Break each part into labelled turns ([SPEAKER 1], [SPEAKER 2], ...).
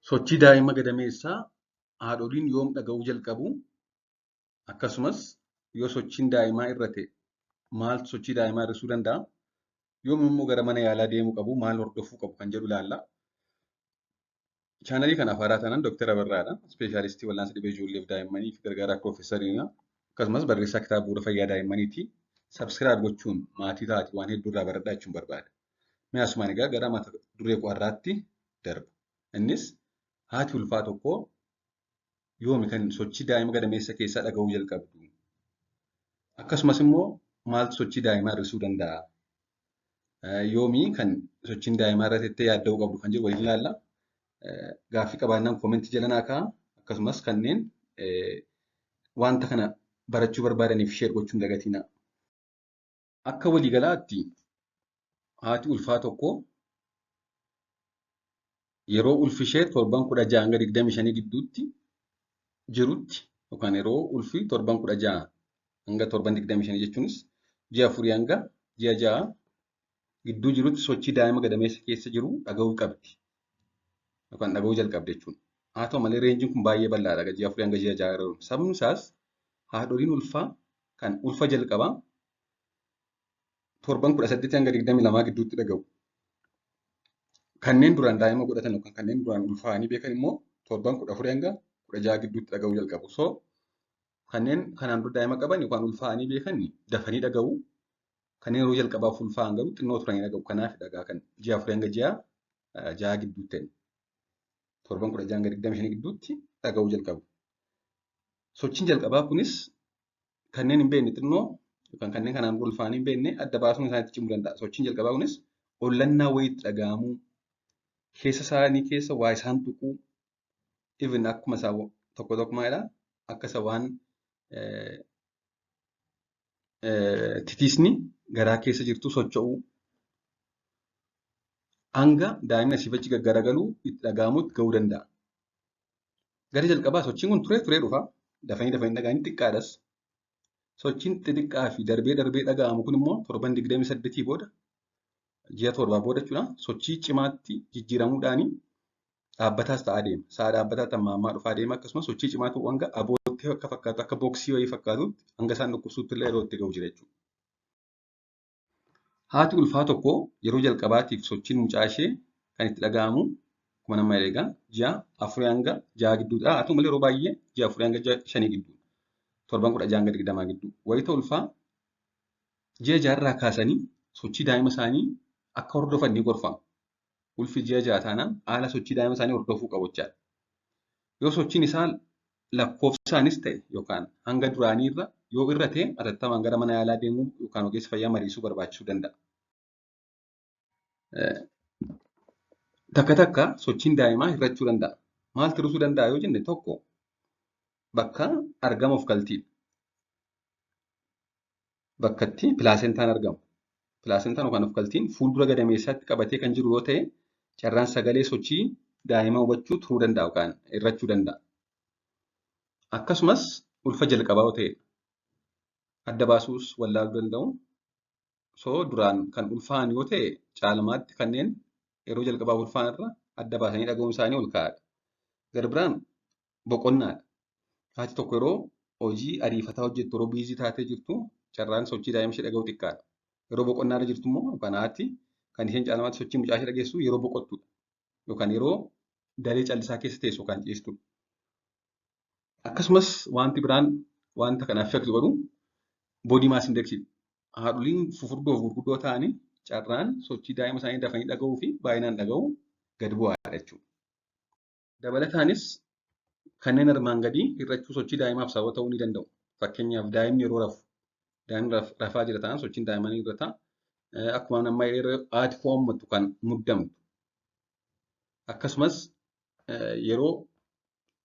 [SPEAKER 1] Sochii daa'ima gadameessaa haadholiin yoom dhaga'uu jalqabu? Akkasumas yoo sochiin daa'imaa irrate maaltu sochii daa'imaa hir'isuu danda'a? Yoom immoo gara mana yaalaa deemuu qabu? Maal hordofuu qabu kan jedhu ilaalla. Chaanalii kanaaf haaraa taanaan Dr. Abarraadha. Ispeeshaalistii wal'aansa dhibee ijoollee fi daa'immanii fi gargaaraa Piroofeesariidha. Akkasumas barreessaa kitaaba bu'uura fayyaa daa'immaniiti. Sabskiraayib gochuun maatii taati waan hedduu irraa baradhaa jechuun barbaada. Mee asumaan egaa gara mata duree qo'arraatti darba. Innis haati ulfaa tokkoo yoomi kan sochii daa'ima gadameessa keessaa dhaga'uu jalqabdu? Akkasumas immoo maaltu sochii daa'imaa hir'isuu danda'a? Yoomi kan sochiin daa'imaa irratti yaadda'uu qabdu kan jedhu waliin ilaalla. Gaaffii qabaannaan koomentii jala naa kaa'aa. Akkasumas kanneen wanta kana barachuu barbaadaniif sheer gochuun dagatinaa. Akka waliigalaatti haati ulfaa tokkoo yeroo ulfi ishee torban 16 hanga 25 gidduutti jirutti yookaan yeroo ulfi torban 16 hanga torban 25 jechuunis ji'a 4 hanga ji'a 6 gidduu jirutti sochii daa'ima gadameessa keessa jiru dhaga'uu qabdi yookaan dhaga'uu jalqabdi jechuudha. Haa ta'u malee reenjiin kun baay'ee bal'aadha ji'a 4 hanga ji'a 6. Sababni isaas haadholiin ulfaa kan ulfa jalqabaa torban 18 hanga 22 gidduutti dhaga'u. Kanneen duraan daa'ima godhatan yookaan kanneen duraan ulfaa'anii beekan immoo torban 14 hanga 16 gidduutti dhaga'uu jalqabu. So kanneen kanaan dura daa'ima qaban yookaan ulfaa'anii beekan dafanii dhaga'u. Kanneen yeroo jalqabaaf ulfaa'an garuu xinnoo turanii dhaga'u. Kanaaf dhagaa kan ji'a 4 hanga ji'a 6 gidduutti ta'e. Torban 16 hanga 25 gidduutti dhaga'uu jalqabu. Sochiin jalqabaa kunis kanneen hin beekne xinnoo yookaan kanneen kanaan dura ulfaa'anii hin beekne adda baasuun isaanitti cimuu danda'a. Sochiin jalqabaa kunis hollannaa wayiitti dhaga'amuu, keessa isaanii keessa waa isaan tuquu, even akkuma isaa tokko tokko maalidhaa akka isa waan titiisni garaa keessa jirtu socho'uu hanga daa'imni asii fi achi gaggaragaluu itti dhaga'amutti ga'uu danda'a. Gara jalqabaa sochiin kun turee dhufa. Dafanii dhaga'anii xiqqaadhas. Sochiin xixiqqaa fi darbee dhaga'amu kun immoo torban 28 booda ji'a 7 booda jechuudha. Sochii cimaatti jijjiiramuudhaan dhaabbataas ta'aa deema. Sa'a dhaabbataatti amma ammaa dhufaa deema. Akkasumas sochii cimaatu hanga abootti akka fakkaatu akka booksii wayii fakkaatutti hanga isaan dhukkubsuutti illee yeroo itti ga'u jira jechuudha. Haati ulfaa tokko yeroo jalqabaatiif sochiin mucaa ishee kan itti dhaga'amu akkuma nama eegaa ji'a 4 hanga 6 gidduudha. Haa ta'u malee yeroo baay'ee ji'a 4 hanga 5 gidduu. Torban 16 hanga 20 gidduu. Wayita ulfaa ji'a 6 irraa kaasanii sochii daa'ima isaanii akka hordofan ni gorfama. Ulfi ji'a 6 taanaan haala sochii daa'ima isaanii hordofuu qabu jechaadha. Yoo sochiin isaa lakkoofsaanis ta'e yookaan hanga duraanii irra yoo irra ta'e atattamaan gara mana yaalaa deemuu yookaan ogeessa fayyaa mariisuu barbaachisuu danda'a. Takka takka sochiin daa'imaa hir'achuu danda'a. Maaltu hir'isuu danda'a yoo jenne tokko bakka argama of galtiidha. Bakka itti pilaasentaan argamu. Pilaasentaan yookaan of galtiin fuuldura gadameessaatti qabatee kan jiru yoo ta'e carraan sagalee sochii daa'imaa hubachuu turuu danda'a yookaan hir'achuu danda'a. Akkasumas ulfa jalqabaa yoo ta'e adda baasuus wallaaluu danda'u. So duraan kan ulfaa'an yoo ta'e caalmaatti kanneen yeroo jalqabaa ulfaa'an irra adda baasanii dhaga'uun isaanii ol ka'aadha. Gara biraan boqonnaadha. Haati tokko yeroo hojii ariifataa hojjettu yeroo biizii taatee jirtu carraan sochii daa'ima ishee dhaga'uu xiqqaadha. Yeroo boqonnaa irra jirtu immoo yookaan haati kan isheen caalmaatti sochii mucaa ishee dhageessu yeroo boqottudha. Yookaan yeroo daree callisaa keessa teessu yookaan ciistudha. Akkasumas wanti biraan wanta kana affeektu godhu boodii maas indeksiidha. Haadholiin fufurdoo fi gurguddoo ta'anii carraan sochii daa'ima isaanii dafanii dhaga'uu fi baay'inaan dhaga'uu gad bu'aadha jechuudha. Dabalataanis kanneen armaan gadii hir'achuu sochii daa'imaaf sababa ta'uu ni danda'u. Fakkeenyaaf daa'imni yeroo rafu, daa'imni rafaa jira ta'an sochiin daa'imanii irra ta'a. Akkuma nama haati fo'ammattu kan muddamtu. Akkasumas yeroo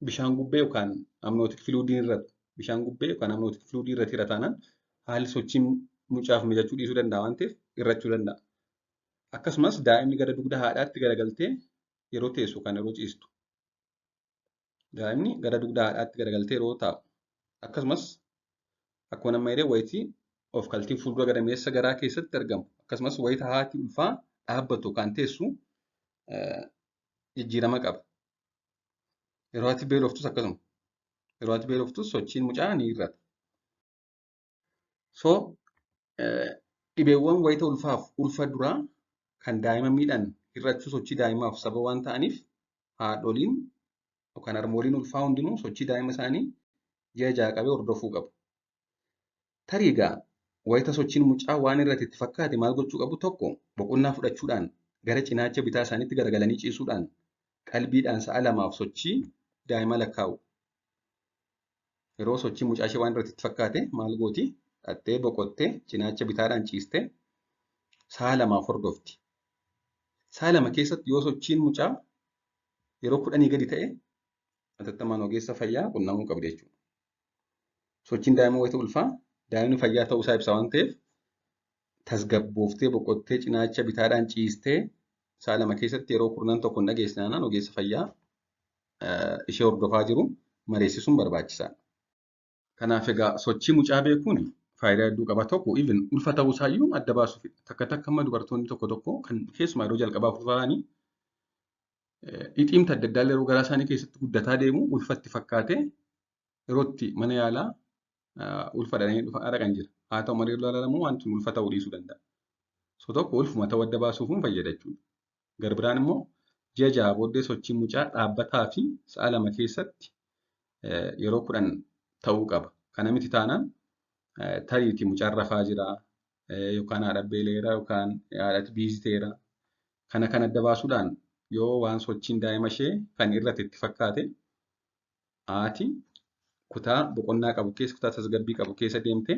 [SPEAKER 1] bishaan gubbee yookaan amnootik filuudiin irratti bishaan gubbee yookaan amnootik filuudii irratti irra taanaan haalli sochiin mucaaf mijachuu dhiisuu danda'a waan ta'eef hir'achuu danda'a. Akkasumas daa'imni gara dugda haadhaatti garagaltee yeroo teessu yookaan yeroo ciistu. Daa'imni gara dugda haadhaatti garagaltee yeroo taa'u. Akkasumas akkuma nama jedhee wayitii of galtiin fuuldura gadameessa garaa keessatti argamu. Akkasumas wayita haati ulfaa dhaabbattu yookaan teessu jijjiirama qaba. Yeroo ati beeloftus akkasuma. Yeroo ati beeloftus sochiin mucaa ni hir'ata. So dhibeewwan wayita ulfaaf ulfa duraa kan daa'ima miidhan hir'achuu sochii daa'imaaf sababa waan ta'aniif haadholiin yookaan harmooliin ulfaa hundinuu sochii daa'ima isaanii ji'a ja'a qabee hordofuu qabu. Tarii egaa wayita sochiin mucaa waan irratti itti fakkaate maal gochuu qabu? Tokko boqonnaa fudhachuudhaan gara cinaacha bitaa isaaniitti garagalanii ciisuudhaan qalbiidhaan sa'a lamaaf sochii daa'ima lakkaa'u. Yeroo sochii mucaa ishee waan irratti itti fakkaate maal gooti? Dhattee boqottee cinaacha bitaadhaan ciistee sa'a lamaaf hordofti. Sa'a lama keessatti yoo sochiin mucaa yeroo 10 gadi ta'e atattamaan ogeessa fayyaa qunnamuu qabdi jechuudha. Sochiin daa'ima wayita ulfaa daa'imni fayyaa ta'uu isaa ibsa waan ta'eef tasgabbooftee boqottee cinaacha bitaadhaan ciistee sa'a lama keessatti yeroo kurnan tokko hin dhageessisnaan ogeessa fayyaa ishee hordofaa jiru mareessisuun barbaachisaadha. Kanaaf egaa sochii mucaa beekuun faayidaa hedduu qaba. Tokko even ulfa ta'uu isaayyuu adda baasuuf takka takka amma dubartoonni tokko tokko kan keessumaa yeroo jalqabaaf ulfaa'anii dhidhiimta adda addaa yeroo garaa isaanii keessatti guddataa deemu ulfatti fakkaatee yeroo itti mana yaalaa ulfa dhaqan jira. Haa ta'u malee yeroo ilaalamu wanti ulfa ta'uu dhiisuu danda'a. So tokko ulfuma ta'uu adda baasuuf fayyada jechuudha. Gara biraan immoo ji'a ja'a booddee sochiin mucaa dhaabbataa fi sa'a lama keessatti yeroo 10 ta'uu qaba. Kana miti taanaan tariitii mucaan rafaa jira yookaan haadha beeleera yookaan haadhatti biiziteera. Kana kan adda baasuudhaan yoo waan sochiin daa'ima ishee kan irratti itti fakkaate haati kutaa boqonnaa qabu keessa kutaa tasgabbii qabu keessa deemtee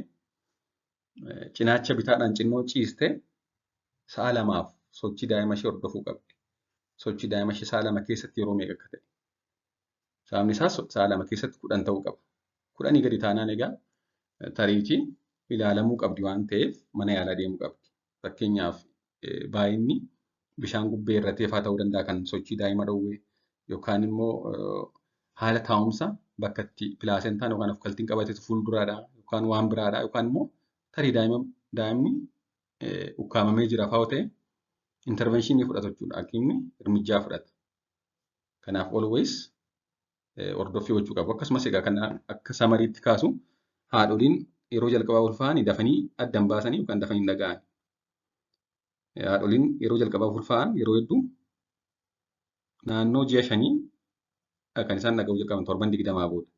[SPEAKER 1] cinaacha bitaadhaan cinnoo ciistee sa'a lamaaf sochii daa'ima ishee hordofuu qabdi. Sochii daa'ima ishee sa'a lama keessatti yeroo meeqa akka ta'e. Sababni isaas sa'a lama keessatti 10 ta'uu qaba. 10 gadi taanaan egaa tariitii ilaalamuu qabdi waan ta'eef mana yaalaa deemuu qabdi. Fakkeenyaaf baay'inni bishaan gubbee irratti hafaa ta'uu danda'a kan sochii daa'ima dhowwee yookaan immoo haala taa'umsa bakka itti pilaasentaan yookaan afkaltiin qabatetu fuulduraadha yookaan waan biraadha yookaan immoo tarii daa'imni ukkaamamee jira fa'aa ta'e intervenshinii fudhatu jechuudha. Hakiimni hirmijaa fudhata. Kanaaf always hordoffii gochuu qabu. Akkasumas egaa kan akka samariitti kaasu haadholiin yeroo jalqabaa ulfaa'anii dafanii addan baasanii yookaan dafanii hin dhaga'an. Haadholiin yeroo jalqabaa ulfaa'an yeroo hedduu naannoo ji'a 5 kan isaan dhaga'uu jalqaban 7 booda.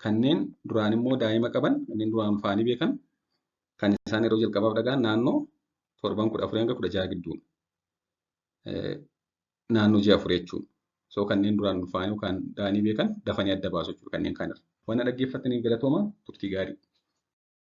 [SPEAKER 1] Kanneen duraan immoo daa'ima qaban kanneen duraan ulfaa'anii beekan kan isaan yeroo jalqabaaf dhaga'an naannoo 7-14-16 gidduu. Naannoo ji'a 4 jechuudha. So kanneen duraan ulfaa'anii yookaan da'anii beekan dafanii adda baasu jechuudha kanneen kanarra. Waan dhaggeeffataniif galatooma turtii gaarii.